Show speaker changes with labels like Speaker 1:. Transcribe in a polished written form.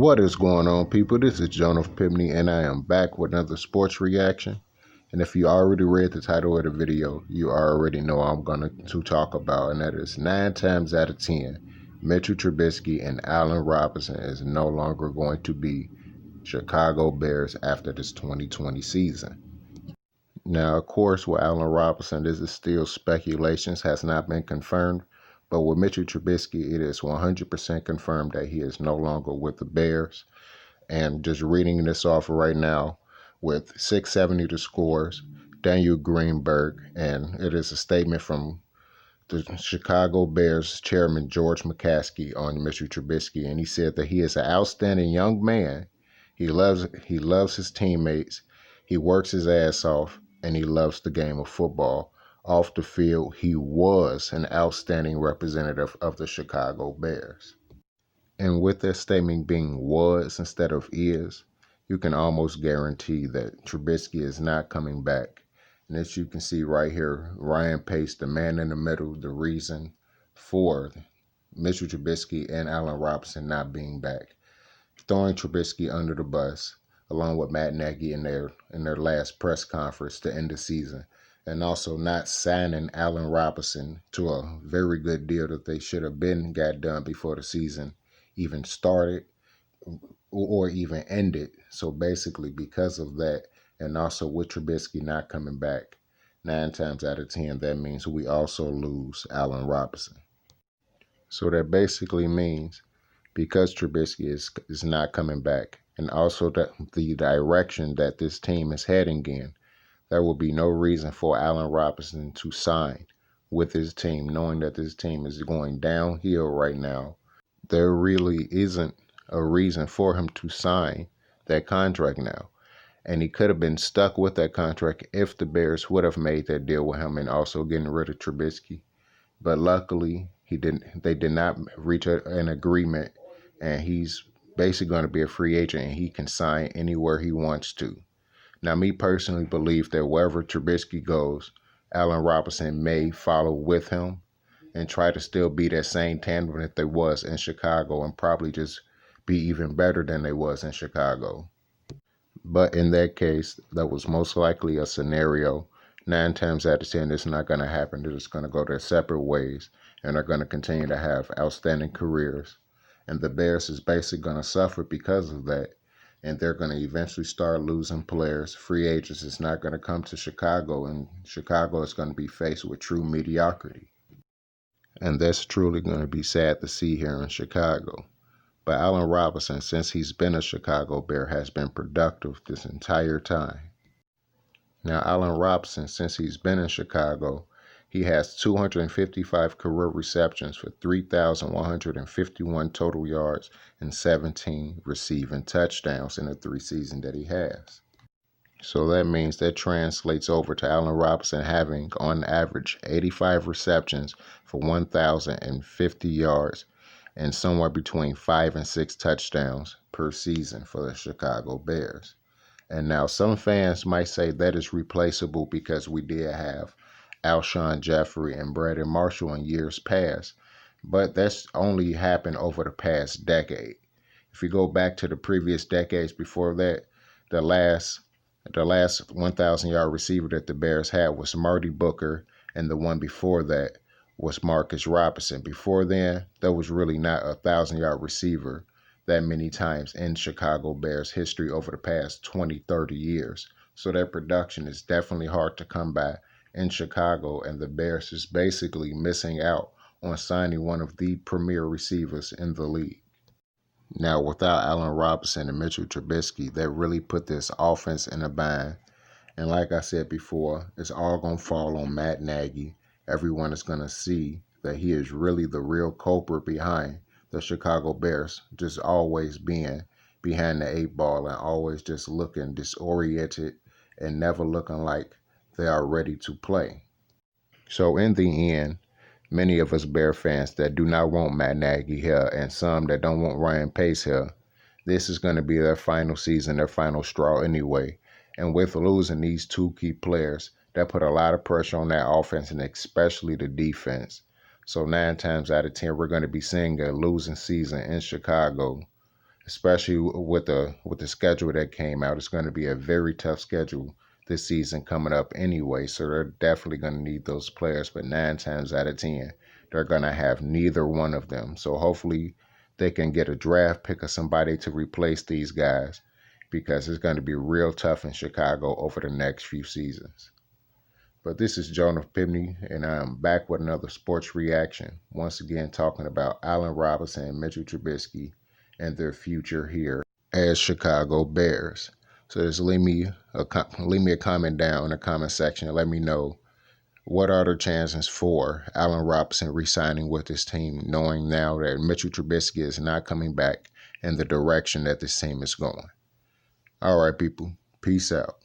Speaker 1: What is going on, people? This is Jonah Pibney, and I am back with another sports reaction. And if you already read the title of the video, you already know I'm going to talk about, and that is 9 times out of 10, Mitchell Trubisky and Allen Robinson is no longer going to be Chicago Bears after this 2020 season. Now, of course, with Allen Robinson, this is still speculations, has not been confirmed. But with Mitchell Trubisky, it is 100% confirmed that he is no longer with the Bears. And just reading this off right now, with 670 to scores, Daniel Greenberg, and it is a statement from the Chicago Bears chairman George McCaskey on Mitchell Trubisky, and he said that he is an outstanding young man. He loves his teammates. He works his ass off, and he loves the game of football. Off the field, he was an outstanding representative of the Chicago Bears. And with that statement being was instead of is, you can almost guarantee that Trubisky is not coming back. And as you can see right here, Ryan Pace, the man in the middle, the reason for Mitchell Trubisky and Allen Robinson not being back, throwing Trubisky under the bus, along with Matt Nagy in their last press conference to end the season, and also not signing Allen Robinson to a very good deal that they should have got done before the season even started or even ended. So basically, because of that, and also with Trubisky not coming back, 9 times out of 10, that means we also lose Allen Robinson. So that basically means because Trubisky is not coming back, and also the direction that this team is heading in, there will be no reason for Allen Robinson to sign with his team, knowing that this team is going downhill right now. There really isn't a reason for him to sign that contract now. And he could have been stuck with that contract if the Bears would have made that deal with him and also getting rid of Trubisky. But luckily, they did not reach an agreement, and he's basically going to be a free agent, and he can sign anywhere he wants to. Now, me personally believe that wherever Trubisky goes, Allen Robinson may follow with him and try to still be that same tandem that they was in Chicago, and probably just be even better than they was in Chicago. But in that case, that was most likely a scenario. 9 times out of 10, it's not going to happen. They're just going to go their separate ways, and they're going to continue to have outstanding careers. And the Bears is basically going to suffer because of that. And they're going to eventually start losing players. Free agents is not going to come to Chicago, and Chicago is going to be faced with true mediocrity. And that's truly going to be sad to see here in Chicago. But Allen Robinson, since he's been a Chicago Bear, has been productive this entire time. Now, Allen Robinson, since he's been in Chicago, he has 255 career receptions for 3,151 total yards and 17 receiving touchdowns in the 3 seasons that he has. So that means that translates over to Allen Robinson having, on average, 85 receptions for 1,050 yards and somewhere between 5 and 6 touchdowns per season for the Chicago Bears. And now some fans might say that is replaceable because we did have Alshon Jeffrey and Brandon Marshall in years past, but that's only happened over the past decade. If you go back to the previous decades before that, the last 1,000-yard receiver that the Bears had was Marty Booker, and the one before that was Marcus Robinson. Before then, there was really not a 1,000-yard receiver that many times in Chicago Bears history over the past 20, 30 years. So that production is definitely hard to come by in Chicago, and the Bears is basically missing out on signing one of the premier receivers in the league. Now, without Allen Robinson and Mitchell Trubisky, that really put this offense in a bind. And like I said before, it's all going to fall on Matt Nagy. Everyone is going to see that he is really the real culprit behind the Chicago Bears just always being behind the 8 ball and always just looking disoriented and never looking like they are ready to play. So in the end, many of us Bear fans that do not want Matt Nagy here and some that don't want Ryan Pace here, this is going to be their final season, their final straw anyway. And with losing these 2 key players, that put a lot of pressure on that offense and especially the defense. So 9 times out of 10, we're going to be seeing a losing season in Chicago. especially with the schedule that came out. It's going to be a very tough schedule this season coming up anyway. So they're definitely going to need those players. But 9 times out of 10, they're going to have neither one of them. So hopefully they can get a draft pick or somebody to replace these guys, because it's going to be real tough in Chicago over the next few seasons. But this is Jonah Pibney, and I'm back with another sports reaction. Once again, talking about Allen Robinson and Mitchell Trubisky and their future here as Chicago Bears. So just leave me a comment down in the comment section and let me know, what are the chances for Allen Robinson re-signing with this team, knowing now that Mitchell Trubisky is not coming back in the direction that this team is going. All right, people. Peace out.